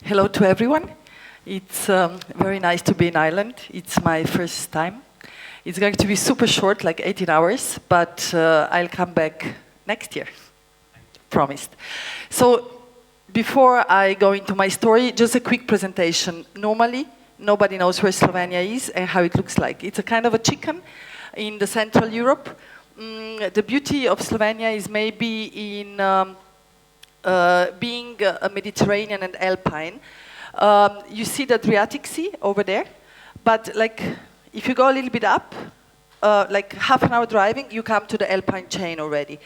Hello to everyone. It's very nice to be in Ireland. It's my first time. It's going to be super short, like 18 hours, but I'll come back next year. Promised. So before I go into my story, just a quick presentation. Normally, nobody knows where Slovenia is and how it looks like. It's a kind of a chicken in the Central Europe. The beauty of Slovenia is maybe in being a Mediterranean and Alpine. You see the Adriatic Sea over there, but like if you go a little bit up, like half an hour driving, you come to the Alpine chain already.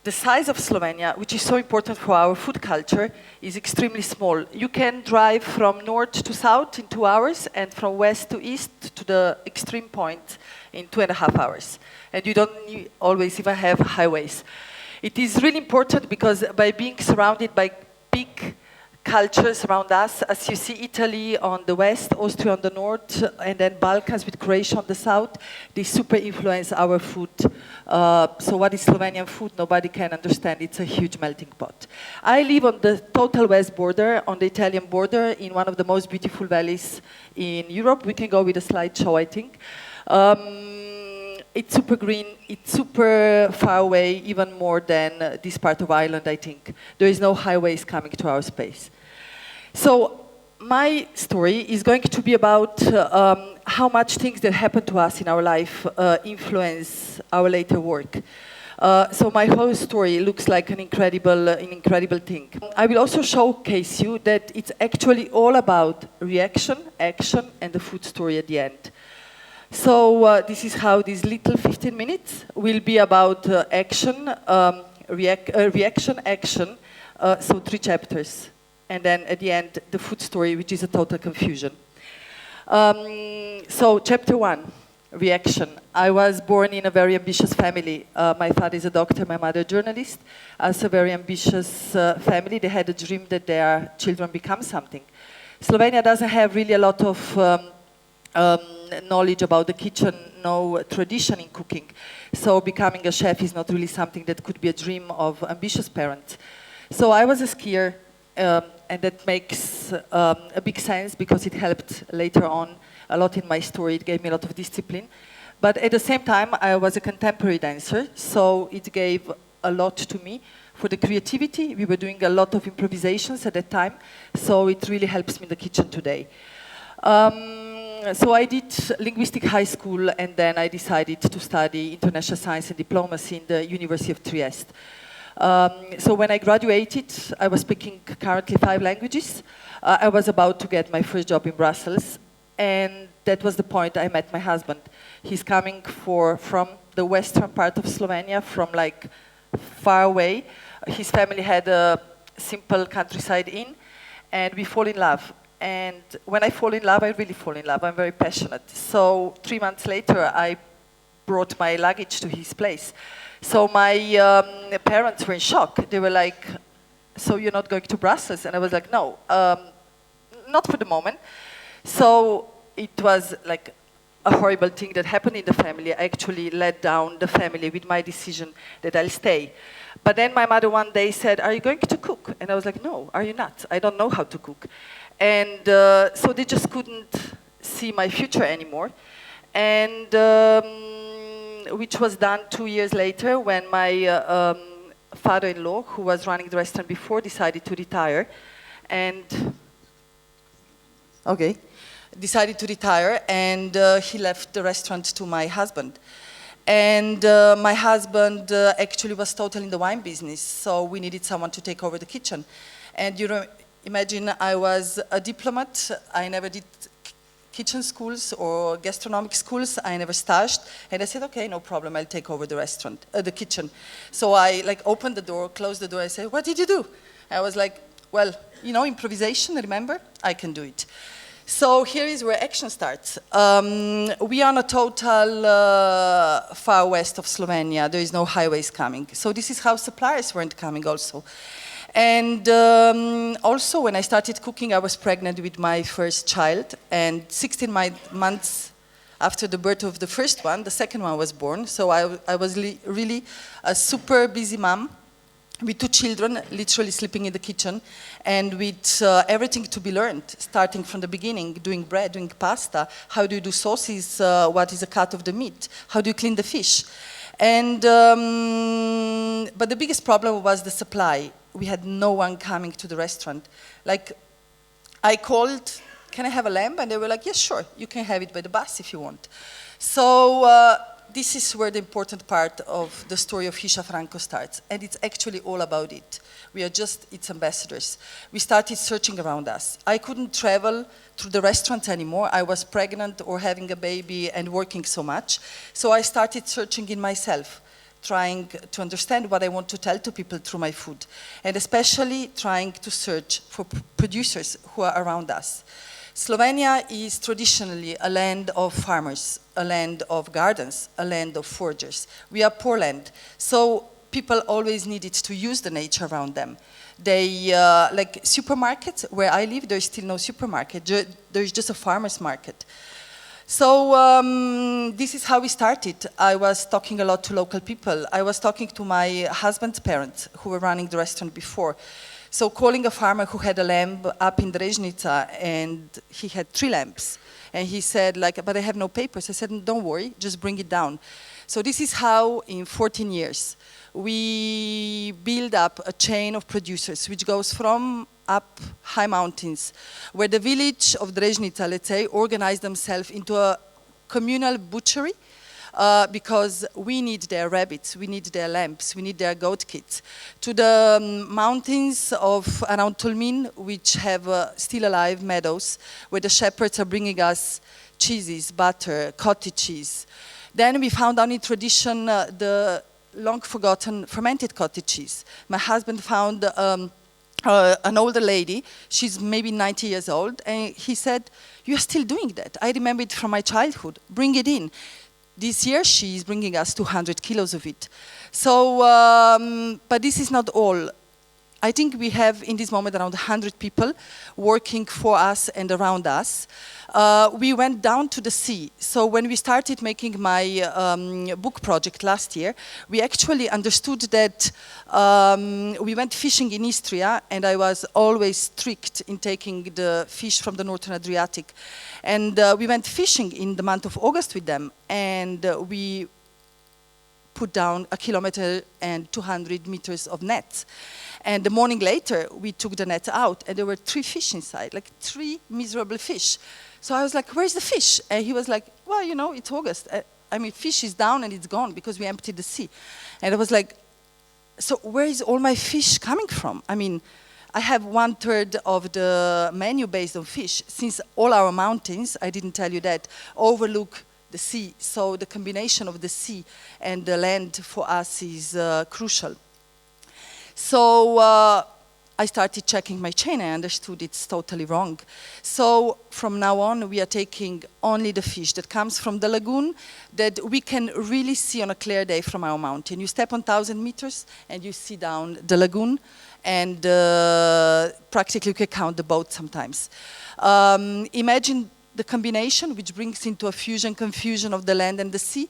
The size of Slovenia, which is so important for our food culture, is extremely small. You can drive from north to south in 2 hours and from west to east to the extreme point in 2.5 hours. And you don't always even have highways. It is really important because by being surrounded by big cultures around us, as you see Italy on the west, Austria on the north, and then Balkans with Croatia on the south, they super influence our food. So what is Slovenian food? Nobody can understand. It's a huge melting pot. I live on the total west border, on the Italian border, in one of the most beautiful valleys in Europe. We can go with a slideshow, I think. It's super green, it's super far away, even more than this part of Ireland, I think. There is no highways coming to our space. So my story is going to be about how much things that happen to us in our life influence our later work. So my whole story looks like an incredible thing. I will also showcase you that it's actually all about reaction, action, and the food story at the end. So this is how these little 15 minutes will be about action, reaction, action, so 3 chapters. And then at the end, the food story, which is a total confusion. So chapter 1, reaction. I was born in a very ambitious family. My father is a doctor, my mother a journalist. As a very ambitious family, they had a dream that their children become something. Slovenia doesn't have really a lot of knowledge about the kitchen, no tradition in cooking. So becoming a chef is not really something that could be a dream of ambitious parents. So I was a skier, and that makes a big sense because it helped later on a lot in my story. It gave me a lot of discipline. But at the same time, I was a contemporary dancer, so it gave a lot to me for the creativity. We were doing a lot of improvisations at that time, so it really helps me in the kitchen today. So I did linguistic high school, and then I decided to study international science and diplomacy in the University of Trieste. So when I graduated, I was speaking currently 5 languages. I was about to get my first job in Brussels, and that was the point I met my husband. He's coming from the western part of Slovenia, from like far away. His family had a simple countryside inn, and we fall in love. And when I fall in love, I really fall in love. I'm very passionate. So 3 months later, I brought my luggage to his place. So my parents were in shock. They were like, so you're not going to Brussels? And I was like, no, not for the moment. So it was like a horrible thing that happened in the family. I actually let down the family with my decision that I'll stay. But then my mother one day said, are you going to cook? And I was like, no, are you not? I don't know how to cook. And so they just couldn't see my future anymore. And which was done 2 years later when my father-in-law, who was running the restaurant before, decided to retire. And, decided to retire, and he left the restaurant to my husband. And my husband actually was totally in the wine business, so we needed someone to take over the kitchen. And you know, imagine I was a diplomat. I never did kitchen schools or gastronomic schools. I never staged. And I said, okay, no problem. I'll take over the restaurant, the kitchen. So I like opened the door, closed the door. I said, what did you do? I was like, well, you know, improvisation, remember? I can do it. So here is where action starts. We are on a total far west of Slovenia. There is no highways coming. So this is how suppliers weren't coming also. And also, when I started cooking, I was pregnant with my first child, and 16 months after the birth of the first one, the second one was born. So I was really a super busy mom. with 2 children literally sleeping in the kitchen, and with everything to be learned, starting from the beginning, doing bread, doing pasta, how do you do sauces, what is a cut of the meat, how do you clean the fish. And, but the biggest problem was the supply. We had no one coming to the restaurant. Like, I called, can I have a lamb? And they were like, yes, sure, you can have it by the bus if you want. So this is where the important part of the story of Hisha Franco starts, and it's actually all about it. We are just its ambassadors. We started searching around us. I couldn't travel through the restaurant anymore. I was pregnant or having a baby and working so much. So I started searching in myself, trying to understand what I want to tell to people through my food, and especially trying to search for producers who are around us. Slovenia is traditionally a land of farmers, a land of gardens, a land of foragers. We are poor land, so people always needed to use the nature around them. They, like supermarkets, where I live, there's still no supermarket, there's just a farmer's market. So this is how we started. I was talking a lot to local people. I was talking to my husband's parents who were running the restaurant before. So calling a farmer who had a lamb up in Drežnica, and he had 3 lambs. And he said, like, but I have no papers. I said, don't worry, just bring it down. So this is how, in 14 years, we build up a chain of producers, which goes from up high mountains, where the village of Drežnica, let's say, organized themselves into a communal butchery, because we need their rabbits, we need their lambs, we need their goat kits, to the mountains of around Tolmin, which have still alive meadows, where the shepherds are bringing us cheeses, butter, cottage cheese. Then we found out in tradition the long-forgotten fermented cottage cheese. My husband found an older lady, she's maybe 90 years old, and he said, you're still doing that. I remember it from my childhood, bring it in. This year, she's bringing us 200 kilos of it. So, but this is not all. I think we have, in this moment, around 100 people working for us and around us. We went down to the sea. So when we started making my book project last year, we actually understood that we went fishing in Istria, and I was always strict in taking the fish from the Northern Adriatic. And we went fishing in the month of August with them, and we put down 1 kilometer and 200 meters of nets. And the morning later, we took the net out, and there were 3 fish inside, like 3 miserable fish. So I was like, where's the fish? And he was like, well, you know, it's August. I mean, fish is down and it's gone because we emptied the sea. And I was like, so where is all my fish coming from? I mean, I have 1/3 of the menu based on fish, since all our mountains, I didn't tell you that, overlook the sea. So the combination of the sea and the land for us is crucial. So I started checking my chain. I understood it's totally wrong. So from now on, we are taking only the fish that comes from the lagoon that we can really see on a clear day from our mountain. You step on 1,000 meters and you see down the lagoon, and practically you can count the boat sometimes. Imagine the combination, which brings into a fusion, confusion of the land and the sea.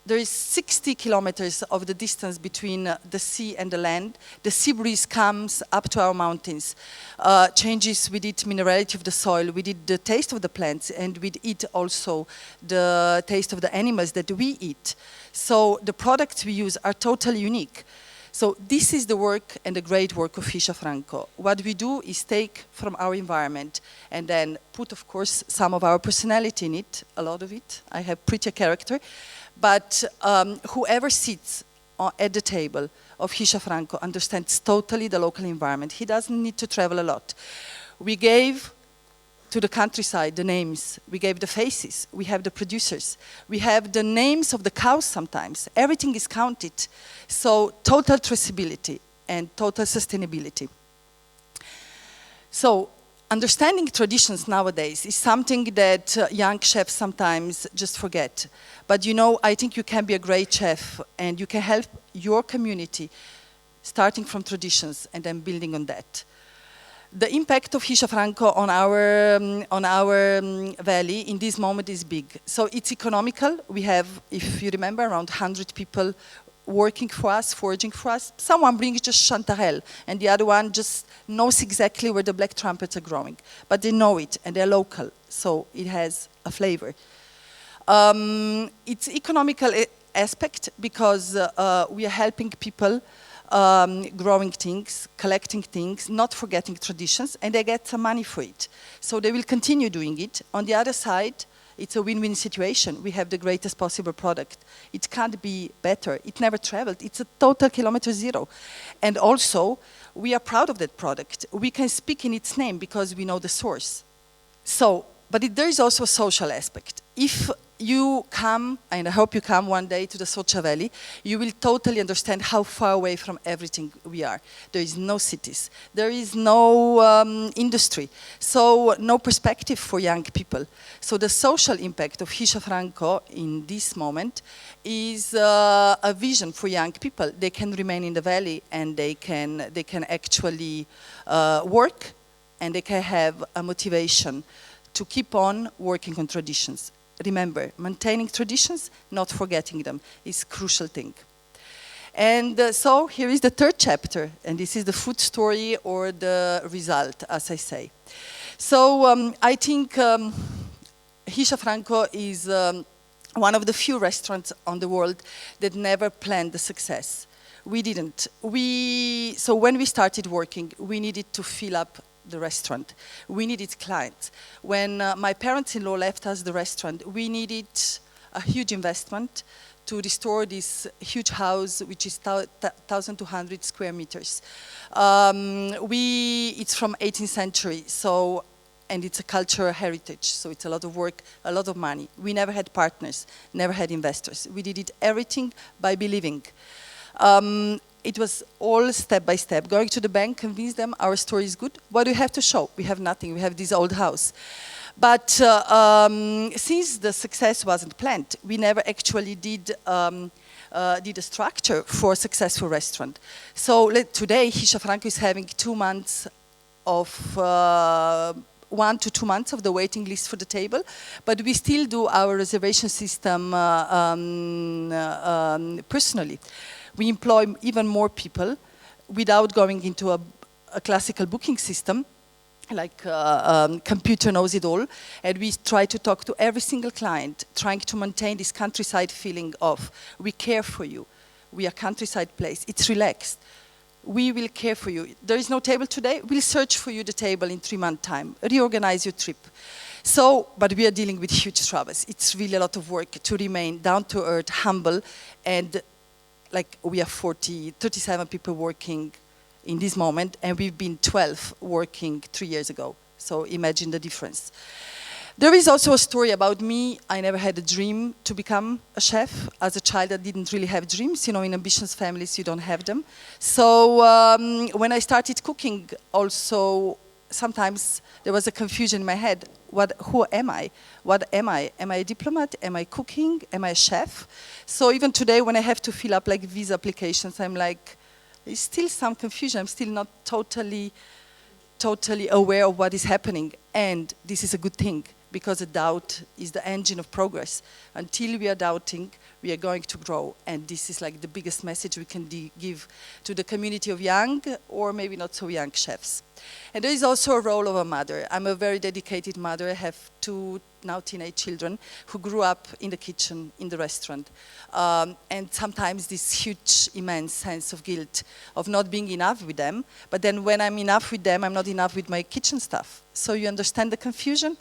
There is 60 kilometers of the distance between the sea and the land. The sea breeze comes up to our mountains, changes with it minerality of the soil, with it the taste of the plants, and with it also the taste of the animals that we eat. So the products we use are totally unique. So this is the work and the great work of Hisha Franco. What we do is take from our environment and then put, of course, some of our personality in it, a lot of it. I have pretty character. But whoever sits at the table of Hisha Franco understands totally the local environment. He doesn't need to travel a lot. We gave to the countryside the names. We gave the faces. We have the producers. We have the names of the cows sometimes. Everything is counted. So total traceability and total sustainability. So understanding traditions nowadays is something that young chefs sometimes just forget. But you know, I think you can be a great chef and you can help your community starting from traditions and then building on that. The impact of Hisha Franco on our valley in this moment is big. So it's economical. We have, if you remember, around 100 people working for us, foraging for us. Someone brings just chanterelle, and the other one just knows exactly where the black trumpets are growing. But they know it, and they're local, so it has a flavor. It's economical aspect because we are helping people growing things, collecting things, not forgetting traditions, and they get some money for it. So they will continue doing it. On the other side, it's a win-win situation. We have the greatest possible product. It can't be better. It never traveled. It's a total kilometer zero. And also, we are proud of that product. We can speak in its name because we know the source. So, but there is also a social aspect. If you come, and I hope you come one day to the Socha Valley, you will totally understand how far away from everything we are. There is no cities. There is no industry. So no perspective for young people. So the social impact of Hisha Franco in this moment is a vision for young people. They can remain in the valley and they can actually work, and they can have a motivation to keep on working on traditions. Remember, maintaining traditions, not forgetting them, is a crucial thing. And so here is the third chapter, and this is the food story or the result, as I say. So I think Hisha Franco is one of the few restaurants on the world that never planned the success. We didn't. So when we started working, we needed to fill up the restaurant. We needed clients. When my parents-in-law left us the restaurant, we needed a huge investment to restore this huge house, which is 1,200 square meters. It's from 18th century, so, and it's a cultural heritage, so it's a lot of work, a lot of money. We never had partners, never had investors. We did everything by believing. It was all step by step. Going to the bank, convince them our story is good. What do we have to show? We have nothing. We have this old house. But since the success wasn't planned, we never actually did a structure for a successful restaurant. So today, Hisha Franco is having 2 months of 1 to 2 months of the waiting list for the table, but we still do our reservation system personally. We employ even more people without going into a classical booking system, like computer knows it all, and we try to talk to every single client, trying to maintain this countryside feeling of, we care for you, we are countryside place, it's relaxed, we will care for you. There is no table today, we'll search for you the table in 3 months' time, reorganize your trip. So, but we are dealing with huge troubles. It's really a lot of work to remain down to earth, humble, and like we are 37 people working in this moment, and we've been 12 working 3 years ago. So imagine the difference. There is also a story about me. I never had a dream to become a chef. As a child, I didn't really have dreams. You know, in ambitious families, you don't have them. So when I started cooking, also, sometimes there was a confusion in my head. Who am I? What am I? Am I a diplomat? Am I cooking? Am I a chef? So even today, when I have to fill up like visa applications, I'm like, there's still some confusion. I'm still not totally aware of what is happening. And this is a good thing, because a doubt is the engine of progress. Until we are doubting, we are going to grow. And this is like the biggest message we can give to the community of young, or maybe not so young chefs. And there is also a role of a mother. I'm a very dedicated mother. I have 2 now teenage children who grew up in the kitchen, in the restaurant. And sometimes this huge, immense sense of guilt of not being enough with them. But then when I'm enough with them, I'm not enough with my kitchen stuff. So you understand the confusion?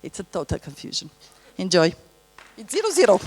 It's a total confusion. Enjoy. It's 0-0.